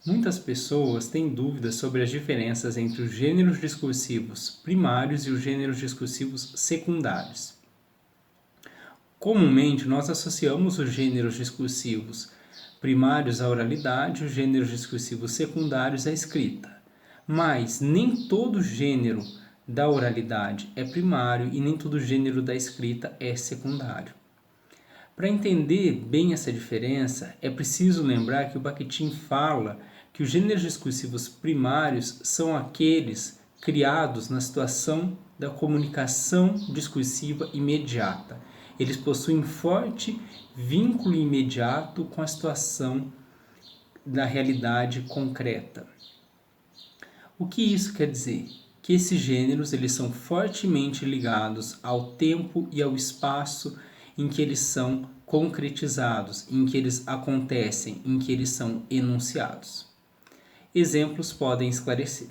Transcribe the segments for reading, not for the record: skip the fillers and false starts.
Muitas pessoas têm dúvidas sobre as diferenças entre os gêneros discursivos primários e os gêneros discursivos secundários. Comumente, nós associamos os gêneros discursivos primários à oralidade e os gêneros discursivos secundários à escrita. Mas nem todo gênero da oralidade é primário e nem todo gênero da escrita é secundário. Para entender bem essa diferença, é preciso lembrar que o Bakhtin fala que os gêneros discursivos primários são aqueles criados na situação da comunicação discursiva imediata. Eles possuem forte vínculo imediato com a situação da realidade concreta. O que isso quer dizer? Que esses gêneros eles são fortemente ligados ao tempo e ao espaço em que eles são concretizados, em que eles acontecem, em que eles são enunciados. Exemplos podem esclarecer.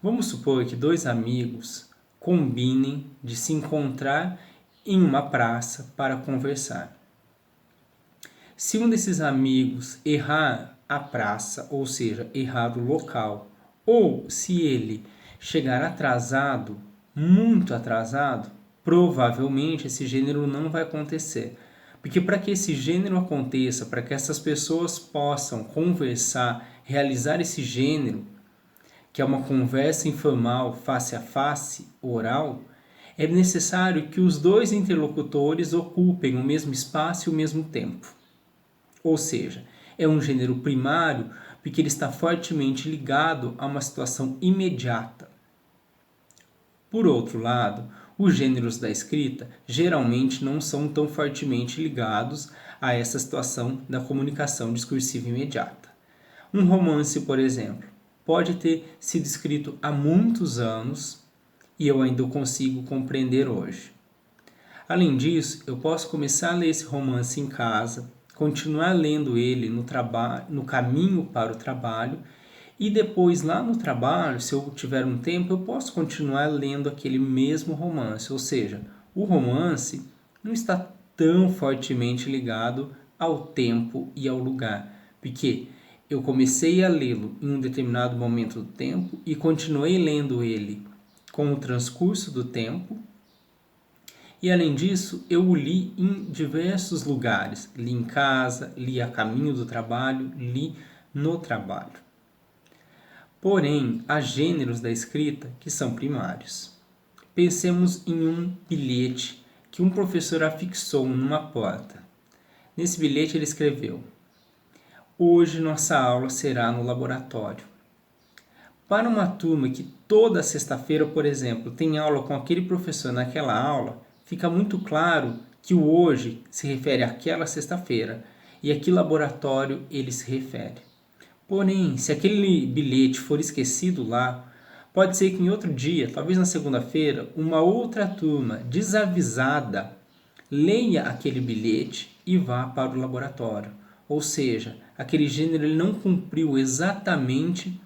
Vamos supor que dois amigos combinem de se encontrar em uma praça para conversar. Se um desses amigos errar a praça, ou seja, errar o local, ou se ele chegar atrasado, muito atrasado, provavelmente esse gênero não vai acontecer. Porque para que esse gênero aconteça, para que essas pessoas possam conversar, realizar esse gênero, que é uma conversa informal, face a face, oral, é necessário que os dois interlocutores ocupem o mesmo espaço e o mesmo tempo. Ou seja, é um gênero primário porque ele está fortemente ligado a uma situação imediata. Por outro lado, os gêneros da escrita geralmente não são tão fortemente ligados a essa situação da comunicação discursiva imediata. Um romance, por exemplo, pode ter sido escrito há muitos anos e eu ainda o consigo compreender hoje. Além disso, eu posso começar a ler esse romance em casa, continuar lendo ele no caminho para o trabalho e depois lá no trabalho, se eu tiver um tempo, eu posso continuar lendo aquele mesmo romance. Ou seja, o romance não está tão fortemente ligado ao tempo e ao lugar, porque eu comecei a lê-lo em um determinado momento do tempo e continuei lendo ele com o transcurso do tempo. E além disso, eu o li em diversos lugares. Li em casa, li a caminho do trabalho, li no trabalho. Porém, há gêneros da escrita que são primários. Pensemos em um bilhete que um professor afixou numa porta. Nesse bilhete ele escreveu: "Hoje nossa aula será no laboratório." Para uma turma que toda sexta-feira, por exemplo, tem aula com aquele professor naquela aula, fica muito claro que o hoje se refere àquela sexta-feira e a que laboratório ele se refere. Porém, se aquele bilhete for esquecido lá, pode ser que em outro dia, talvez na segunda-feira, uma outra turma desavisada leia aquele bilhete e vá para o laboratório. Ou seja, aquele gênero ele não cumpriu exatamente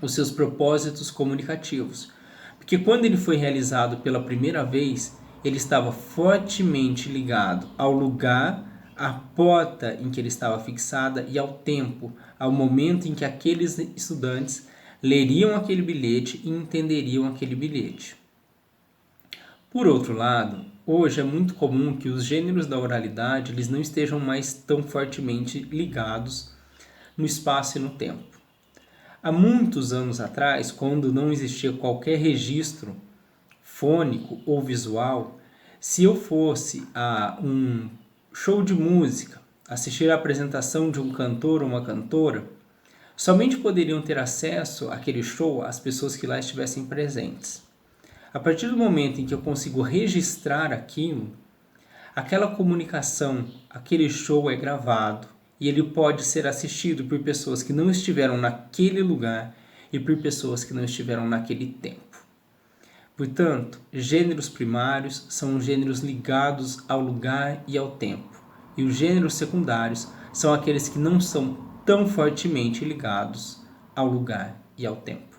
os seus propósitos comunicativos. Porque quando ele foi realizado pela primeira vez, ele estava fortemente ligado ao lugar, à porta em que ele estava fixada e ao tempo, ao momento em que aqueles estudantes leriam aquele bilhete e entenderiam aquele bilhete. Por outro lado, hoje é muito comum que os gêneros da oralidade eles não estejam mais tão fortemente ligados no espaço e no tempo. Há muitos anos atrás, quando não existia qualquer registro fônico ou visual, se eu fosse a um show de música, assistir à apresentação de um cantor ou uma cantora, somente poderiam ter acesso àquele show as pessoas que lá estivessem presentes. A partir do momento em que eu consigo registrar aquilo, aquela comunicação, aquele show é gravado e ele pode ser assistido por pessoas que não estiveram naquele lugar e por pessoas que não estiveram naquele tempo. Portanto, gêneros primários são gêneros ligados ao lugar e ao tempo, e os gêneros secundários são aqueles que não são tão fortemente ligados ao lugar e ao tempo.